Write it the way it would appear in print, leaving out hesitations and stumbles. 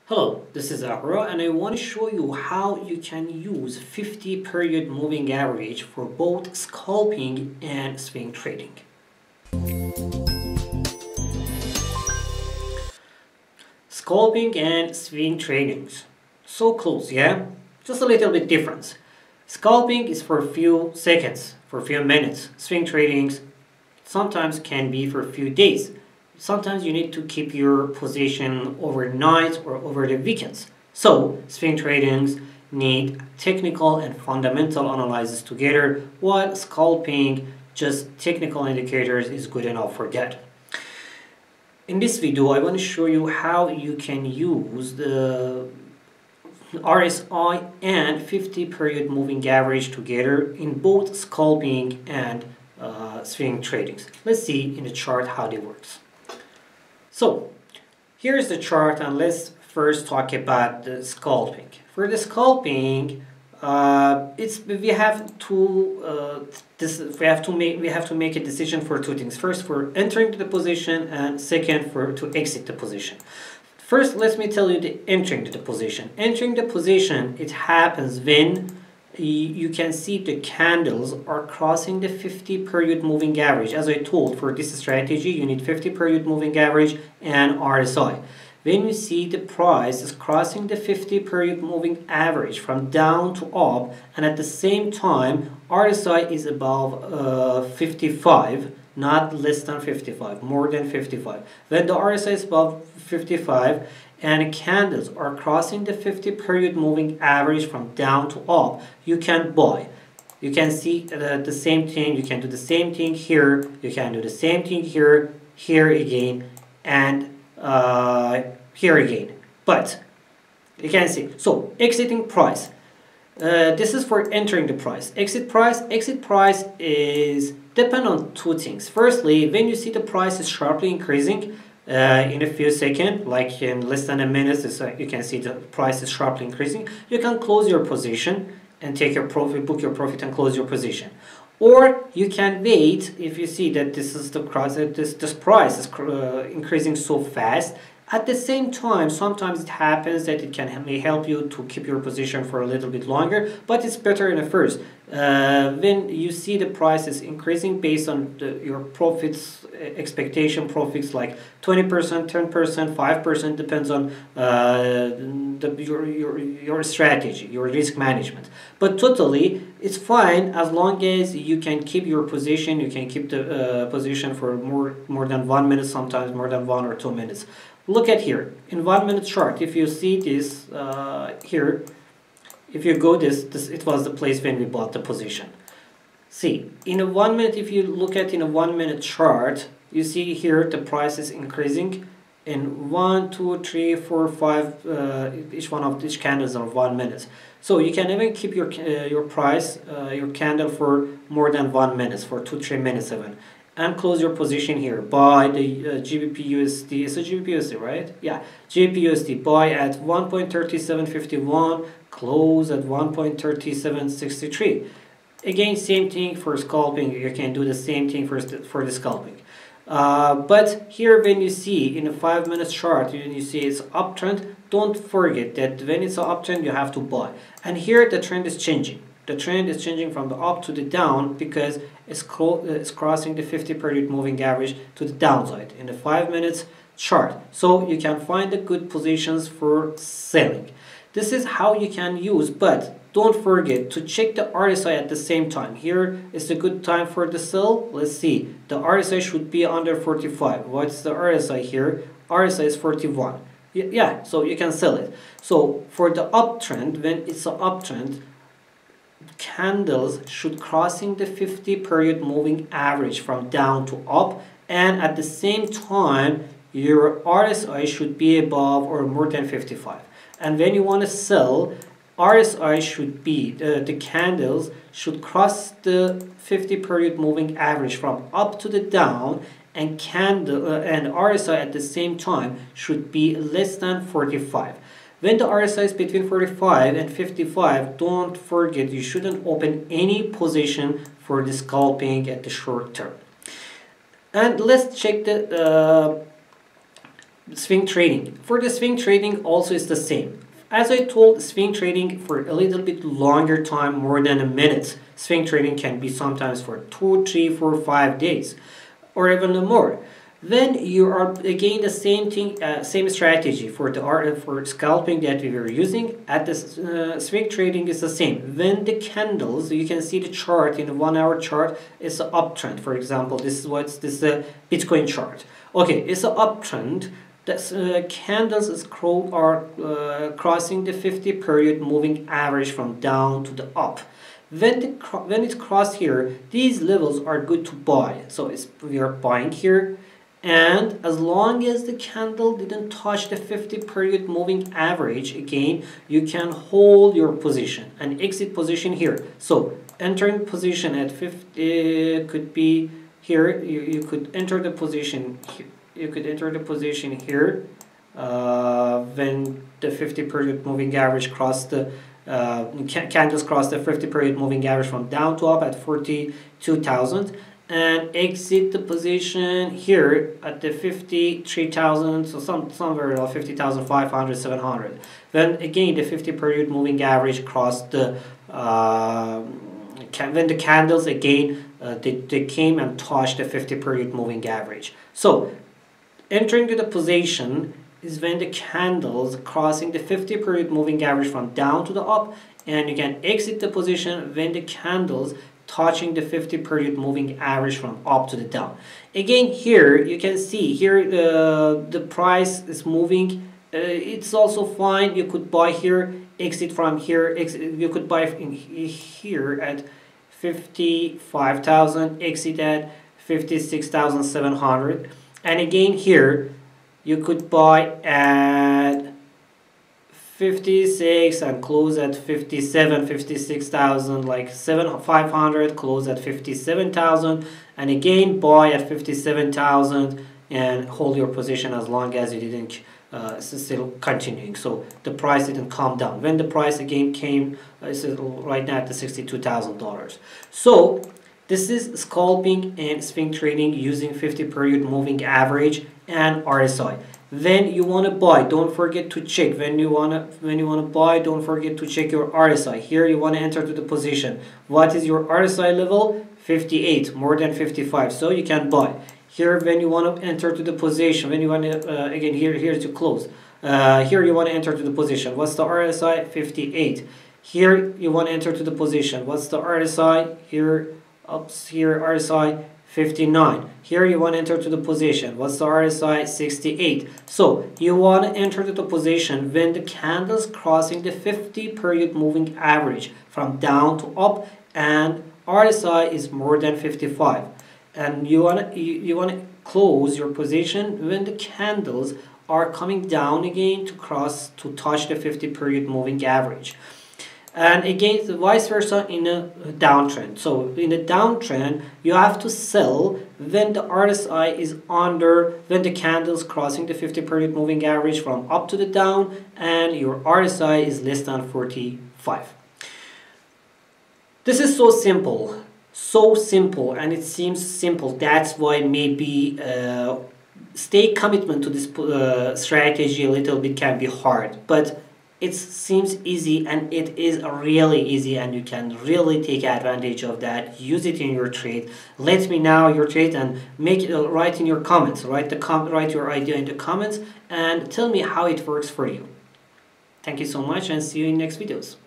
Hello, this is Ahura and I want to show you how you can use 50 period moving average for both scalping and swing trading. Scalping and swing trading. So close, yeah? Just a little bit difference. Scalping is for a few seconds, for a few minutes. Swing trading sometimes can be for a few days. Sometimes you need to keep your position overnight or over the weekends. So, swing tradings need technical and fundamental analysis together, while scalping, just technical indicators, is good enough for that. In this video, I want to show you how you can use the RSI and 50 period moving average together in both scalping and swing tradings. Let's see in the chart how it works. So, here's the chart and let's first talk about the scalping. For the scalping, we have to make a decision for two things. First, for entering the position, and second, to exit the position. First, let me tell you the entering the position. Entering the position, it happens when you can see the candles are crossing the 50 period moving average. As I told, for this strategy you need 50 period moving average and RSI. When you see the price is crossing the 50 period moving average from down to up, and at the same time RSI is above 55, not less than 55, more than 55. When the RSI is above 55 and candles are crossing the 50 period moving average from down to up, you can buy. You can see the same thing. You can do the same thing here. You can do the same thing here, here again, and here again. But you can see. So exiting price. This is for entering the price. Exit price is depend on two things. Firstly, when you see the price is sharply increasing in a few seconds, like in less than a minute, you can see the price is sharply increasing, you can close your position and take your profit, book your profit and close your position. Or you can wait if you see that this price is increasing so fast. At the same time, sometimes it happens that it may help you to keep your position for a little bit longer, but it's better in the first. When you see the price is increasing based on your profits, expectation profits like 20%, 10%, 5%, depends on your strategy, your risk management. But totally, it's fine as long as you can keep your position. You can keep the position for more than 1 minute, sometimes more than 1 or 2 minutes. Look at here, in 1 minute chart, if you see this here, if you go this it was the place when we bought the position. See, in a 1 minute, if you look at in a 1 minute chart, you see here the price is increasing in 1, 2, 3, 4, 5, each one of these candles are 1 minute. So you can even keep your price, your candle for more than 1 minute, for 2-3 minutes even. And close your position here. Buy the GBP USD. It's a GBP USD, right? Yeah, GBP USD. Buy at 1.3751. Close at 1.3763. Again, same thing for scalping. You can do the same thing for the scalping. But here, when you see in a 5 minute chart, you see it's uptrend. Don't forget that when it's an uptrend, you have to buy. And here the trend is changing. The trend is changing from the up to the down because it's crossing the 50 period moving average to the downside in the 5 minutes chart. So you can find the good positions for selling. This is how you can use, but don't forget to check the RSI at the same time. Here is a good time for the sell. Let's see. The RSI should be under 45. What's the RSI here? RSI is 41. Yeah, so you can sell it. So for the uptrend, when it's an uptrend, candles should crossing the 50 period moving average from down to up, and at the same time your RSI should be above or more than 55. And when you want to sell, RSI should be the candles should cross the 50 period moving average from up to the down, and RSI at the same time should be less than 45. When the RSI is between 45 and 55, don't forget you shouldn't open any position for the scalping at the short term. And let's check the swing trading. For the swing trading also is the same. As I told, swing trading for a little bit longer time, more than a minute. Swing trading can be sometimes for 2, 3, 4, 5 days or even more. Then you are again the same thing, same strategy for the for scalping that we were using. At the swing trading is the same. When the candles, you can see the chart in the 1 hour chart, is an uptrend. For example, this is what's this Bitcoin chart. Okay, it's an uptrend. The candles are crossing the 50 period moving average from down to the up. When it's crossed here, these levels are good to buy. So we are buying here. And as long as the candle didn't touch the 50 period moving average, again, you can hold your position and exit position here. So entering position at 50 could be here. You could enter the position here. You could enter the position here when the 50 period moving average crossed the candles cross the 50 period moving average from down to up at 42,000, and exit the position here at the 53,000, so somewhere around 50,500, 700. Then again the 50 period moving average crossed the when the candles again they came and touched the 50 period moving average. So entering to the position is when the candles crossing the 50 period moving average from down to the up, and you can exit the position when the candles touching the 50 period moving average from up to the down. Again, here you can see here the price is moving. It's also fine. You could buy here, exit from here. You could buy in here at 55,000, exit at 56,700, and again here you could buy at 56 and close at 57, 56,000, like 500, close at 57,000, and again buy at 57,000 and hold your position as long as you didn't still continuing. So the price didn't come down. When the price again came, it's right now at the $62,000. So this is scalping and swing trading using 50 period moving average and RSI. When you want to buy, don't forget to check. When you want to buy, don't forget to check your RSI. Here you want to enter to the position. What is your RSI level? 58, more than 55. So you can buy. Here when you want to enter to the position, when you want to again here to close. Here you want to enter to the position. What's the RSI? 58. Here you want to enter to the position. What's the RSI? Here RSI 59. Here you want to enter to the position. What's the RSI? 68. So you want to enter to the position when the candles crossing the 50 period moving average from down to up, and RSI is more than 55. And you want to close your position when the candles are coming down again to touch the 50 period moving average. And again, vice versa in a downtrend. So in a downtrend, you have to sell when the RSI is under, when the candles crossing the 50 period moving average from up to the down, and your RSI is less than 45. This is so simple, and it seems simple. That's why maybe stay commitment to this strategy a little bit can be hard, but it seems easy, and it is really easy, and you can really take advantage of that. Use it in your trade. Let me know your trade and make it write in your comments. Write your idea in the comments and tell me how it works for you. Thank you so much, and see you in next videos.